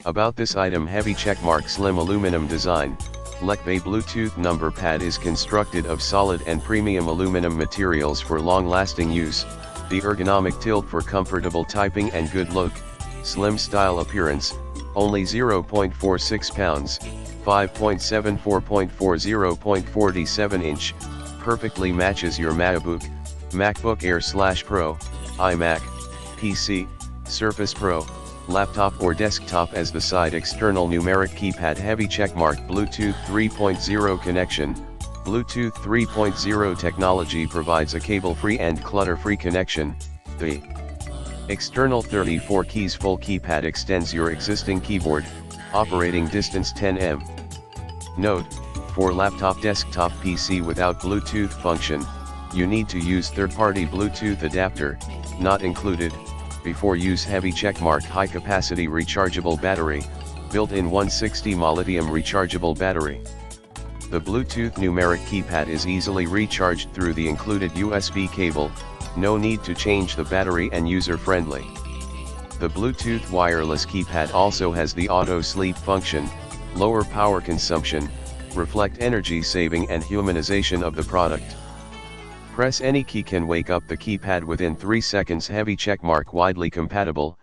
About this item: heavy checkmark, slim aluminum design. Lekvey Bluetooth number pad is constructed of solid and premium aluminum materials for long-lasting use. The ergonomic tilt for comfortable typing and good look. Slim style appearance, only 0.46 pounds, 5.74.40.47 inch, perfectly matches your Macbook Air/Pro, iMac, PC, Surface Pro, laptop or desktop. As the side external numeric keypad, heavy checkmark, Bluetooth 3.0 connection. Bluetooth 3.0 technology provides a cable-free and clutter-free connection. The external 34 keys full keypad extends your existing keyboard, operating distance 10 m. Note: for laptop, desktop, PC without Bluetooth function, you need to use third-party Bluetooth adapter, not included. Before use: heavy checkmark, high capacity rechargeable battery, built-in 160 mAh lithium rechargeable battery. The Bluetooth numeric keypad is easily recharged through the included USB cable, no need to change the battery, and user-friendly. The Bluetooth wireless keypad also has the auto sleep function, lower power consumption, reflect energy saving and humanization of the product. Press any key can wake up the keypad within 3 seconds. Heavy checkmark, widely compatible,